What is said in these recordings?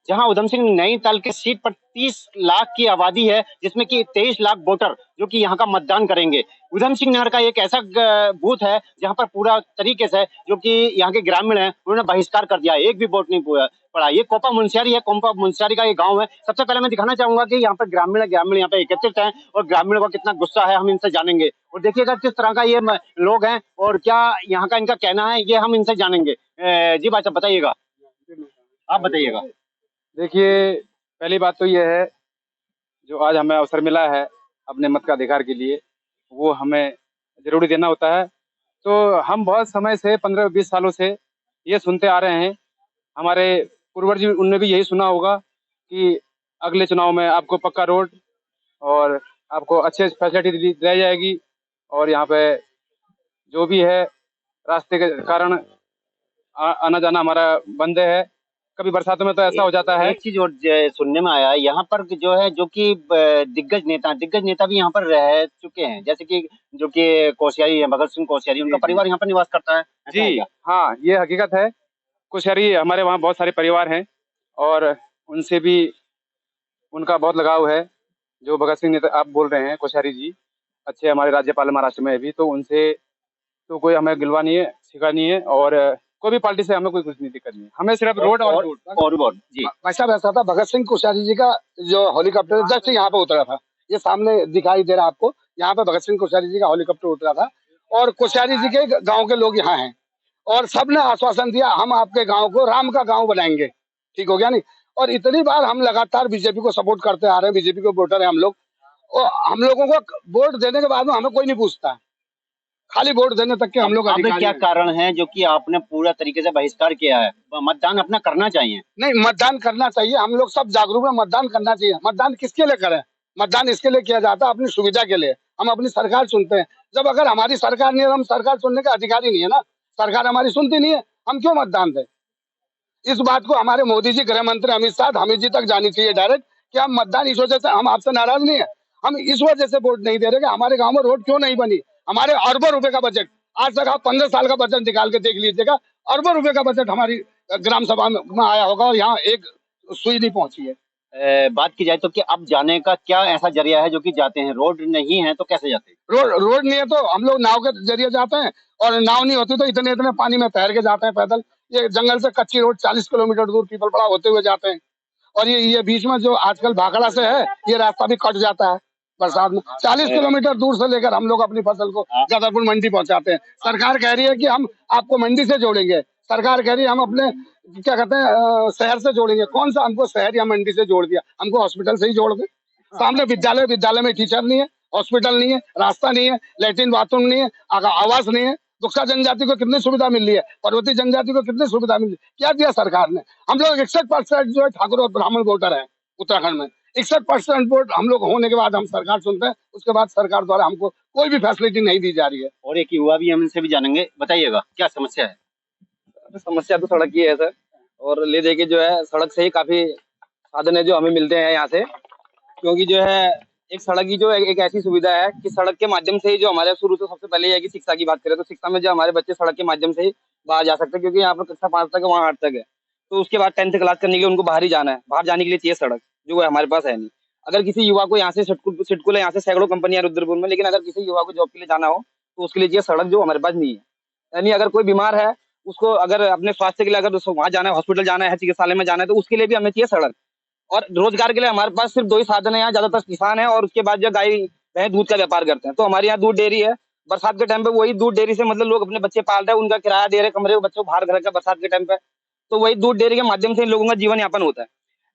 जहां उधम सिंह नैनीताल के सीट पर 30 लाख की आबादी है, जिसमें कि 23 लाख वोटर जो कि यहाँ का मतदान करेंगे। उधम सिंह नगर का एक ऐसा बूथ है जहां पर पूरा तरीके से जो कि यहाँ के ग्रामीण हैं उन्होंने बहिष्कार कर दिया, एक भी वोट नहीं पड़ा। ये कोपा मुंशियारी है, कोपा मुंशियारी का ये गांव है। सबसे पहले मैं दिखाना चाहूंगा कि यहाँ पर ग्रामीण यहाँ पे एकत्रित हैं और ग्रामीणों का कितना गुस्सा है, हम इनसे जानेंगे। और देखिएगा किस तरह का ये लोग हैं और क्या यहाँ का इनका कहना है, ये हम इनसे जानेंगे। जी भाई साहब बताइएगा, आप बताइएगा। देखिए, पहली बात तो ये है, जो आज हमें अवसर मिला है अपने मत का अधिकार के लिए, वो हमें जरूरी देना होता है। तो हम बहुत समय से 15-20 सालों से ये सुनते आ रहे हैं, हमारे पूर्वज उनने भी यही सुना होगा कि अगले चुनाव में आपको पक्का रोड और आपको अच्छे फैसिलिटी दी जाएगी और यहाँ पे जो भी है रास्ते के कारण आना जाना हमारा बंद है। कभी बरसातों में तो ऐसा हो जाता है। एक चीज और सुनने में आया है यहाँ पर जो है, जो कि दिग्गज नेता भी यहाँ पर रह चुके हैं, जैसे कि जो कि कोश्यारी है, भगत सिंह कोश्यारी, उनका परिवार यहाँ पर निवास करता है। जी हाँ, ये हकीकत है। कोश्यारी हमारे वहाँ बहुत सारे परिवार हैं और उनसे भी उनका बहुत लगाव है। जो भगत सिंह नेता आप बोल रहे हैं, कोश्यारी जी अच्छे हमारे राज्यपाल महाराष्ट्र में भी, तो उनसे तो कोई हमें गिलवा नहीं है, शिकवा नहीं है और कोई भी पार्टी से हमें कोई कुछ नहीं दिक्कत नहीं है। हमें सिर्फ रोड और रोड। जी भाई साहब, ऐसा था, भगत सिंह कोश्यारी जी का जो हेलीकॉप्टर जस्ट यहाँ पे उतरा था, ये सामने दिखाई दे रहा आपको, यहाँ पे भगत सिंह कोश्यारी जी का हेलीकॉप्टर उतरा था और कोश्यारी जी के गाँव के लोग यहाँ हैं और सबने आश्वासन दिया हम आपके गाँव को राम का गाँव बनाएंगे। ठीक हो गया नहीं? और इतनी बार हम लगातार बीजेपी को सपोर्ट करते आ रहे हैं, बीजेपी के वोटर है हम लोग, और हम लोगों को वोट देने के बाद में हमें कोई नहीं पूछता, खाली वोट देने तक के हम लोग अब क्या कारण है जो कि आपने पूरा तरीके से बहिष्कार किया है? मतदान अपना करना चाहिए। नहीं, मतदान करना चाहिए, हम लोग सब जागरूक है, मतदान करना चाहिए। मतदान किसके लिए करें? मतदान इसके लिए किया जाता है अपनी सुविधा के लिए। हम अपनी सरकार चुनते हैं, जब अगर हमारी सरकार नहीं है, हम सरकार चुनने का अधिकारी नहीं है ना, सरकार हमारी सुनती नहीं है, हम क्यों मतदान दें? इस बात को हमारे मोदी जी, गृह मंत्री अमित शाह, अमित जी तक जानी चाहिए डायरेक्ट कि हम मतदान इस वजह से, हम आपसे नाराज नहीं है, हम इस वजह से वोट नहीं दे रहे कि हमारे गाँव में रोड क्यों नहीं बनी। हमारे अरबों रुपए का बजट, आज तक आप 15 साल का बजट निकाल के देख लीजिएगा, अरबों रुपए का बजट हमारी ग्राम सभा में आया होगा और यहाँ एक सुई नहीं पहुंची है। बात की जाए तो कि अब जाने का क्या ऐसा जरिया है जो कि जाते हैं? रोड नहीं है तो कैसे जाते हैं? रोड नहीं है तो हम लोग नाव के जरिए जाते हैं और नाव नहीं होती तो इतने इतने पानी में तैर के जाते हैं पैदल। ये जंगल से कच्ची रोड 40 किलोमीटर दूर पीपलपड़ा होते हुए जाते हैं और ये बीच में जो आजकल भाखड़ा से है, ये रास्ता भी कट जाता है बरसात में। 40 किलोमीटर दूर से लेकर हम लोग अपनी फसल को गदरपुर मंडी पहुंचाते हैं। सरकार कह रही है कि हम आपको मंडी से जोड़ेंगे, सरकार कह रही है हम अपने क्या कहते हैं शहर से जोड़ेंगे। कौन सा हमको शहर या मंडी से जोड़ दिया? हमको हॉस्पिटल से ही जोड़ दे। सामने विद्यालय में टीचर नहीं है, हॉस्पिटल नहीं है, रास्ता नहीं है, लैट्रिन बाथरूम नहीं है, आवास नहीं है। दुखा जनजाति को कितनी सुविधा मिल रही है, पर्वतीय जनजाति को कितनी सुविधा मिल रही है, क्या दिया सरकार ने? हम लोग 61% जो है ठाकुर और ब्राह्मण वोटर है उत्तराखंड में। 61% वोट हम लोग होने के बाद हम सरकार चुनते हैं, उसके बाद सरकार द्वारा हमको कोई भी फैसिलिटी नहीं दी जा रही है। और एक युवा भी हम इनसे भी जानेंगे, बताइएगा क्या समस्या है? समस्या तो सड़क की है सर, और ले दे के जो है सड़क से ही काफी साधन है जो हमें मिलते हैं यहाँ से, क्योंकि जो है एक सड़क की जो एक ऐसी सुविधा है कि सड़क के माध्यम से ही जो हमारे शुरू से सबसे पहले है कि शिक्षा की बात करें तो शिक्षा में जो हमारे बच्चे सड़क के माध्यम से ही बाहर जा सकते हैं, क्योंकि यहाँ पर कक्षा 5 तक है, वहाँ 8 तक है, तो उसके बाद 10th क्लास करने के लिए उनको बाहर ही जाना है, बाहर जाने के लिए चाहिए सड़क, जो है हमारे पास है नहीं। अगर किसी युवा को यहाँ से सिटकुल है, यहाँ से सैकड़ों कंपनियां रुद्रपुर में, लेकिन अगर किसी युवा को जॉब के लिए जाना हो तो उसके लिए चाहिए सड़क, जो हमारे पास नहीं है। यानी अगर कोई बीमार है, उसको अगर अपने स्वास्थ्य के लिए अगर वहाँ जाना है, हॉस्पिटल जाना है, चिकित्सालय में जाना है, तो उसके लिए भी हमें चाहिए सड़क। और रोजगार के लिए हमारे पास सिर्फ 2 ही साधन है यहाँ, ज्यादातर किसान है और उसके बाद जो गाय भैंस दूध का व्यापार करते हैं। तो हमारे यहाँ दूध डेयरी है, बरसात के टाइम पे वही दूध डेयरी से मतलब लोग अपने बच्चे पाल रहे हैं, उनका किराया दे रहे कमरे बच्चों बाहर घर का बरसात के टाइम पे, तो वही दूध डेयरी के माध्यम से इन लोगों का जीवन यापन होता है।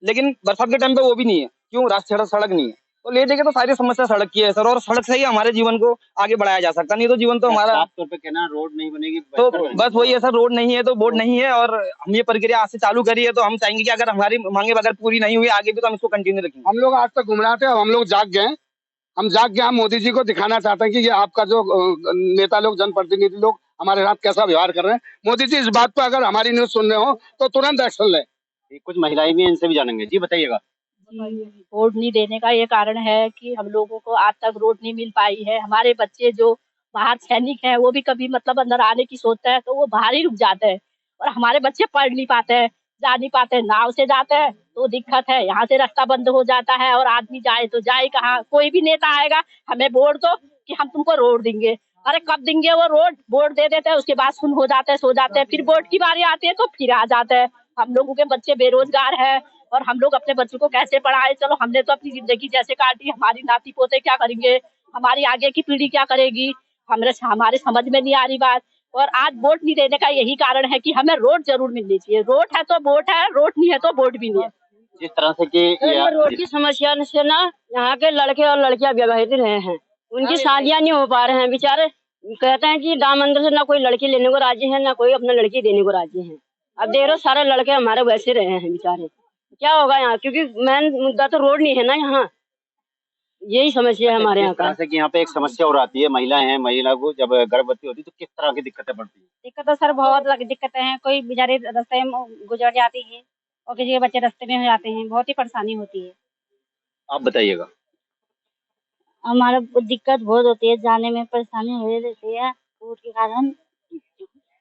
लेकिन बरसात के टाइम पे वो भी नहीं है, क्यों? रास्ते सड़क नहीं है। तो ले देखे तो सारी समस्या सड़क की है सर, और सड़क से ही हमारे जीवन को आगे बढ़ाया जा सकता, नहीं तो जीवन तो हमारा साफ तौर पे कहना रोड नहीं बनेगी तो बस वही है सर, रोड नहीं है तो वोट नहीं है। और हम ये प्रक्रिया आज से चालू करी है, तो हम चाहेंगे कि अगर हमारी मांगे अगर पूरी नहीं हुई आगे भी, तो हम इसको कंटिन्यू रखेंगे। हम लोग आज तक गुमराह थे, अब हम लोग जाग गए, हम मोदी जी को दिखाना चाहते हैं कि ये आपका जो नेता लोग, जनप्रतिनिधि लोग हमारे साथ कैसा व्यवहार कर रहे हैं। मोदी जी, इस बात पर अगर हमारी न्यूज सुन रहे हो तो तुरंत एक्शन ले। कुछ महिलाएं भी, इनसे भी जानेंगे। जी बताइएगा। वोट नहीं देने का ये कारण है कि हम लोगों को आज तक वोट नहीं मिल पाई है। हमारे बच्चे जो बाहर सैनिक हैं, वो भी कभी मतलब अंदर आने की सोचते हैं तो वो बाहर ही रुक जाते हैं, और हमारे बच्चे पढ़ नहीं पाते हैं। जा नहीं पाते, नाव से जाते हैं तो दिक्कत है, यहाँ से रास्ता बंद हो जाता है और आदमी जाए तो जाए कहाँ। कोई भी नेता आएगा हमें वोट दो कि हम तुमको रोड देंगे, अरे कब देंगे वो रोड, वोट दे देते हैं उसके बाद सुन हो जाते हैं, सो जाते हैं, फिर वोट की बारी आती है तो फिर आ जाते हैं। हम लोगों के बच्चे बेरोजगार है और हम लोग अपने बच्चों को कैसे पढ़ाए। चलो हमने तो अपनी जिंदगी जैसे काटी, हमारी नाती पोते क्या करेंगे, हमारी आगे की पीढ़ी क्या करेगी, हमारे समझ में नहीं आ रही बात। और आज वोट नहीं देने का यही कारण है कि हमें रोड जरूर मिलनी चाहिए। रोड है तो वोट है, रोड नहीं है तो वोट भी नहीं है। जिस तरह से कि ये रोड की समस्या से ना यहाँ के लड़के और लड़कियां विवाहित रहे हैं, उनकी शादियां नहीं हो पा रहे हैं। बेचारे कहते हैं कि दाम अंदर से ना कोई लड़की लेने को राजी है, ना कोई अपना लड़की देने को राजी है। अब देख रहे सारे लड़के हमारे वैसे रहे हैं बेचारे, क्या होगा यहाँ, क्योंकि मेन मुद्दा तो रोड नहीं है ना यहाँ, यही समस्या है हमारे यहाँ का। जैसे कि यहाँ पे एक समस्या और आती है, महिलाएं हैं, महिला को जब गर्भवती होती है तो किस तरह की दिक्कतें पड़ती है? दिक्कत तो सर बहुत दिक्कतें हैं, कोई बेचारे रास्ते में गुजर जाती है और किसी के बच्चे रास्ते में हो जाते हैं, बहुत ही परेशानी होती है। आप बताइएगा। हमारा दिक्कत बहुत होती है, जाने में परेशानी हो रहती है रोड के कारण।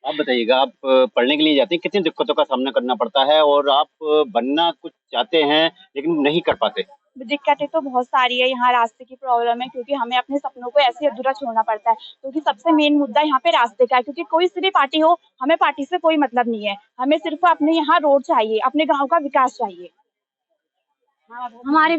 आप बताइएगा, आप पढ़ने के लिए जाते हैं, कितनी दिक्कतों का सामना करना पड़ता है और आप बनना कुछ चाहते हैं लेकिन नहीं कर पाते? दिक्कतें तो बहुत सारी है, यहाँ रास्ते की प्रॉब्लम है, क्योंकि हमें अपने सपनों को ऐसे अधूरा छोड़ना पड़ता है, क्योंकि सबसे मेन मुद्दा यहाँ पे रास्ते का है। क्योंकि कोई सी भी पार्टी हो, हमें पार्टी से कोई मतलब नहीं है, हमें सिर्फ अपने यहाँ रोड चाहिए, अपने गाँव का विकास चाहिए। हमारे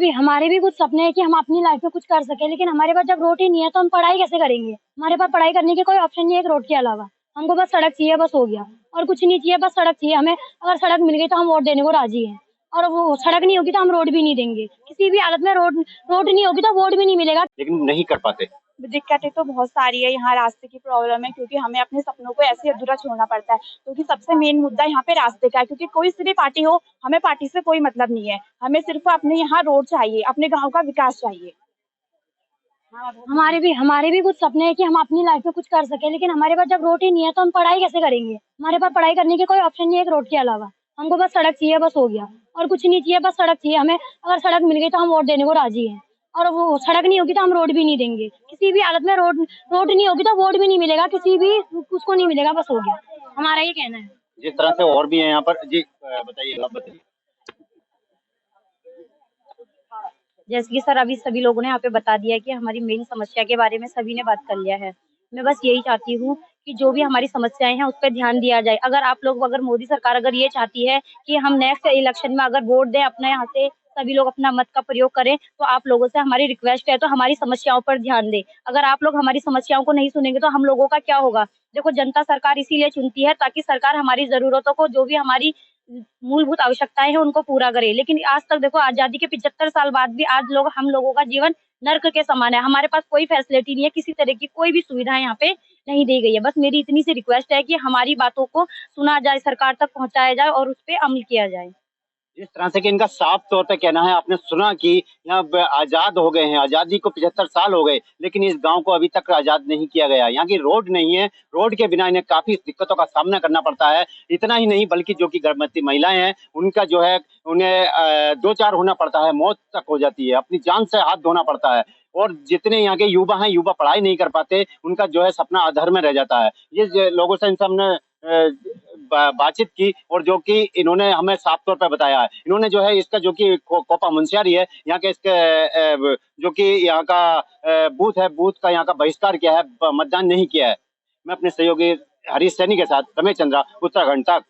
भी कुछ सपने हैं कि हम अपनी लाइफ में कुछ कर सके, लेकिन हमारे पास जब रोड ही नहीं है तो हम पढ़ाई कैसे करेंगे। हमारे पास पढ़ाई करने के कोई ऑप्शन नहीं है रोड के अलावा। हमको बस सड़क चाहिए, बस हो गया, और कुछ नहीं चाहिए, बस सड़क चाहिए हमें। अगर सड़क मिल गई तो हम वोट देने को राजी हैं, और वो सड़क नहीं होगी तो हम रोड भी नहीं देंगे। किसी भी हालत में रोड नहीं होगी तो वोट भी नहीं मिलेगा, लेकिन नहीं कर पाते। दिक्कतें तो बहुत सारी है, यहाँ रास्ते की प्रॉब्लम है, क्योंकि हमें अपने सपनों को ऐसे अधूरा छोड़ना पड़ता है, क्योंकि सबसे मेन मुद्दा यहाँ पे रास्ते का है। क्योंकि कोई सी भी पार्टी हो, हमें पार्टी से कोई मतलब नहीं है, हमें सिर्फ अपने यहाँ रोड चाहिए, अपने गाँव का विकास चाहिए। हमारे भी कुछ सपने हैं कि हम अपनी लाइफ में कुछ कर सके, लेकिन हमारे पास जब रोड ही नहीं है तो हम पढ़ाई कैसे करेंगे। हमारे पास पढ़ाई करने के कोई ऑप्शन नहीं है रोड के अलावा। हमको बस सड़क चाहिए, बस हो गया, और कुछ नहीं चाहिए, बस सड़क चाहिए हमें। अगर सड़क मिल गई तो हम वोट देने को राजी हैं, और वो सड़क नहीं होगी तो हम रोड भी नहीं देंगे। किसी भी हालत में रोड नहीं होगी तो वोट भी नहीं मिलेगा, किसी भी उसको नहीं मिलेगा, बस हो गया। हमारा ये कहना है। जिस तरह से और भी है यहाँ पर जी, बताइए, आप बताइए। जैसे कि सर अभी सभी लोगों ने यहाँ पे बता दिया कि हमारी मेन समस्या के बारे में सभी ने बात कर लिया है। मैं बस यही चाहती हूँ कि जो भी हमारी समस्याएं हैं उस पर ध्यान दिया जाए। अगर मोदी सरकार अगर ये चाहती है कि हम नेक्स्ट इलेक्शन में अगर वोट दें, अपने यहाँ से सभी लोग अपना मत का प्रयोग करें, तो आप लोगों से हमारी रिक्वेस्ट है तो हमारी समस्याओं पर ध्यान दें। अगर आप लोग हमारी समस्याओं को नहीं सुनेंगे तो हम लोगों का क्या होगा। देखो, जनता सरकार इसीलिए चुनती है ताकि सरकार हमारी जरूरतों को, जो भी हमारी मूलभूत आवश्यकताएं हैं, उनको पूरा करे। लेकिन आज तक देखो, आजादी के 75 साल बाद भी आज हम लोगों का जीवन नर्क के समान है। हमारे पास कोई फैसिलिटी नहीं है, किसी तरह की कोई भी सुविधा यहाँ पे नहीं दी गई है। बस मेरी इतनी सी रिक्वेस्ट है कि हमारी बातों को सुना जाए, सरकार तक पहुंचाया जाए और उस पर अमल किया जाए। जिस तरह से कि इनका साफ तौर पे कहना है, आपने सुना कि यहाँ आजाद हो गए हैं, आजादी को 75 साल हो गए, लेकिन इस गांव को अभी तक आजाद नहीं किया गया। यहाँ की रोड नहीं है, रोड के बिना इन्हें काफी दिक्कतों का सामना करना पड़ता है। इतना ही नहीं, बल्कि जो कि गर्भवती महिलाएं हैं, उनका जो है उन्हें 2-4 होना पड़ता है, मौत तक हो जाती है, अपनी जान से हाथ धोना पड़ता है। और जितने यहाँ के युवा हैं, युवा पढ़ाई नहीं कर पाते, उनका जो है सपना अधर में रह जाता है। ये लोगों से इनसे हमने बातचीत की, और जो कि इन्होंने हमें साफ तौर पर बताया है। इन्होंने जो है इसका जो कि कोपा मुंशियारी है यहाँ के, इसके जो कि यहाँ का बूथ है, बूथ का यहाँ का बहिष्कार किया है, मतदान नहीं किया है। मैं अपने सहयोगी हरीश सैनी के साथ रमेश चंद्रा, उत्तराखंड तक।